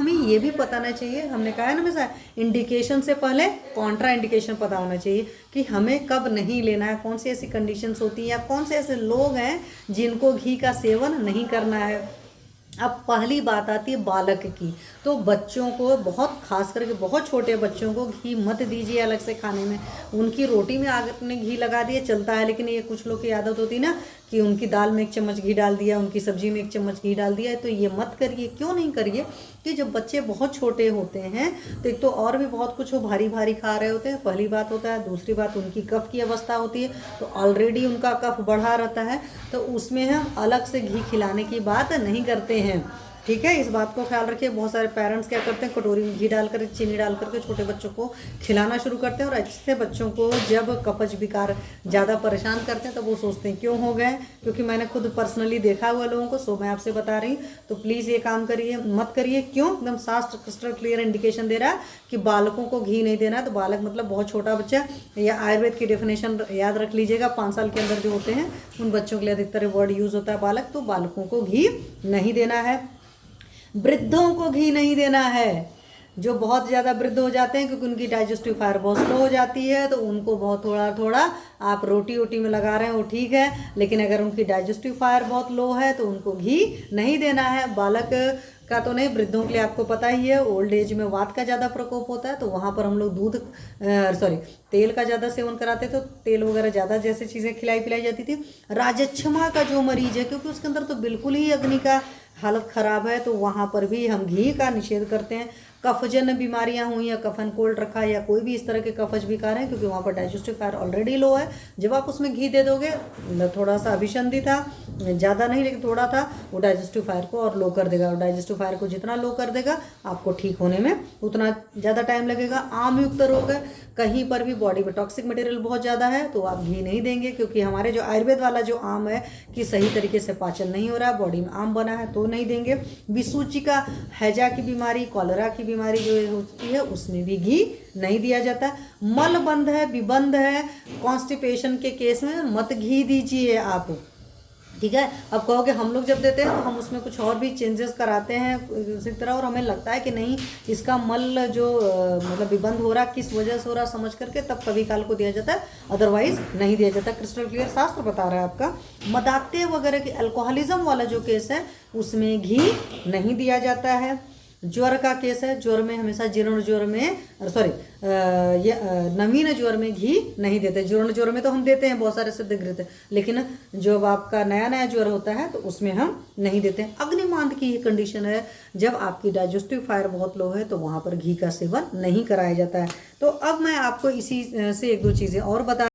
हमें ये भी पता होना चाहिए, हमने कहा है ना हमेशा इंडिकेशन से पहले कॉन्ट्रा इंडिकेशन पता होना चाहिए कि हमें कब नहीं लेना है, कौन सी ऐसी कंडीशंस होती हैं या कौन से ऐसे लोग हैं जिनको घी का सेवन नहीं करना है। अब पहली बात आती है बालक की, तो बच्चों को बहुत खास करके बहुत छोटे बच्चों को घी मत दीजिए अलग से खाने में। उनकी रोटी में आपने घी लगा दिया चलता है, लेकिन ये कुछ लोग की आदत होती है ना कि उनकी दाल में 1 चम्मच घी डाल दिया, उनकी सब्जी में 1 चम्मच घी डाल दिया, तो ये मत करिए। क्यों नहीं करिए कि जब बच्चे बहुत छोटे होते हैं तो एक तो और भी बहुत कुछ वो भारी भारी खा रहे होते हैं, पहली बात होता है। दूसरी बात उनकी कफ की अवस्था होती है, तो ऑलरेडी उनका कफ बढ़ा रहता है, तो उसमें हम अलग से घी खिलाने की बात नहीं करते हैं। ठीक है, इस बात को ख्याल रखिए। बहुत सारे पेरेंट्स क्या करते हैं, कटोरी में घी डालकर चीनी डाल करके छोटे बच्चों को खिलाना शुरू करते हैं, और ऐसे बच्चों को जब कफज विकार ज़्यादा परेशान करते हैं तो वो सोचते हैं क्यों हो गए, क्योंकि मैंने खुद पर्सनली देखा हुआ लोगों को, सो मैं आपसे बता रही हूँ। तो प्लीज़ ये काम करिए, मत करिए। क्यों? एकदम शास्त्र क्रिस्टल क्लियर इंडिकेशन दे रहा है कि बालकों को घी नहीं देना है। तो बालक मतलब बहुत छोटा बच्चा, या आयुर्वेद की डेफिनेशन याद रख लीजिएगा, 5 साल के अंदर जो होते हैं उन बच्चों के लिए अधिकतर वर्ड यूज़ होता है बालक। तो बालकों को घी नहीं देना है। वृद्धों को घी नहीं देना है, जो बहुत ज़्यादा वृद्ध हो जाते हैं, क्योंकि उनकी डाइजेस्टिव फायर बहुत स्लो हो जाती है, तो उनको बहुत थोड़ा थोड़ा आप रोटी वोटी में लगा रहे हैं वो ठीक है, लेकिन अगर उनकी डाइजेस्टिव फायर बहुत लो है तो उनको घी नहीं देना है। बालक का तो नहीं, वृद्धों के लिए आपको पता ही है, ओल्ड एज में वात का ज़्यादा प्रकोप होता है, तो वहाँ पर हम लोग तेल का ज़्यादा सेवन कराते, तो तेल वगैरह ज़्यादा जैसे चीज़ें खिलाई पिलाई जाती थी। राजक्षमा का जो मरीज है, क्योंकि उसके अंदर तो बिल्कुल ही अग्नि का हालत ख़राब है, तो वहाँ पर भी हम घी का निषेध करते हैं। कफजन बीमारियां हुई या कफ एंड कोल्ड रखा या कोई भी इस तरह के कफज विकार हैं, क्योंकि वहाँ पर डाइजेस्टिव फायर ऑलरेडी लो है, जब आप उसमें घी दे दोगे, थोड़ा सा अभिसंधि था, ज़्यादा नहीं लेकिन थोड़ा था, वो डाइजेस्टिव फायर को और लो कर देगा, और डाइजेस्टिव फायर को जितना लो कर देगा आपको ठीक होने में उतना ज़्यादा टाइम लगेगा। आम युक्त रोग है, कहीं पर भी बॉडी में टॉक्सिक मटेरियल बहुत ज़्यादा है, तो आप घी नहीं देंगे, क्योंकि हमारे जो आयुर्वेद वाला जो आम है कि सही तरीके से पाचन नहीं हो रहा है, बॉडी में आम बना है, तो नहीं देंगे। विसूचिका, हैजा की बीमारी, कॉलरा की बीमारी जो होती है उसमें भी घी नहीं दिया जाता। मलबंध है, विबंध है, कॉन्स्टिपेशन के केस में मत घी दीजिए आप। ठीक है, अब कहोगे हम लोग जब देते हैं तो हम उसमें कुछ और भी चेंजेस कराते हैं इसी तरह, और हमें लगता है कि नहीं इसका मल जो मतलब विबंध हो रहा किस वजह से हो रहा समझ करके तब कभी काल को दिया जाता है, अदरवाइज नहीं दिया जाता। क्रिस्टल क्लियर शास्त्र बता रहा है आपका। मदात्य वगैरह की अल्कोहलिज्म वाला जो केस है उसमें घी नहीं दिया जाता है। ज्वर का केस है, ज्वर में हमेशा जीर्ण ज्वर में नवीन ज्वर में घी नहीं देते। जीर्ण ज्वर में तो हम देते हैं बहुत सारे सिद्ध घृत, लेकिन जब आपका नया नया ज्वर होता है तो उसमें हम नहीं देते हैं। अग्निमांद की ये कंडीशन है, जब आपकी डाइजेस्टिव फायर बहुत लो है तो वहाँ पर घी का सेवन नहीं कराया जाता है। तो अब मैं आपको इसी से 1-2 चीज़ें और बता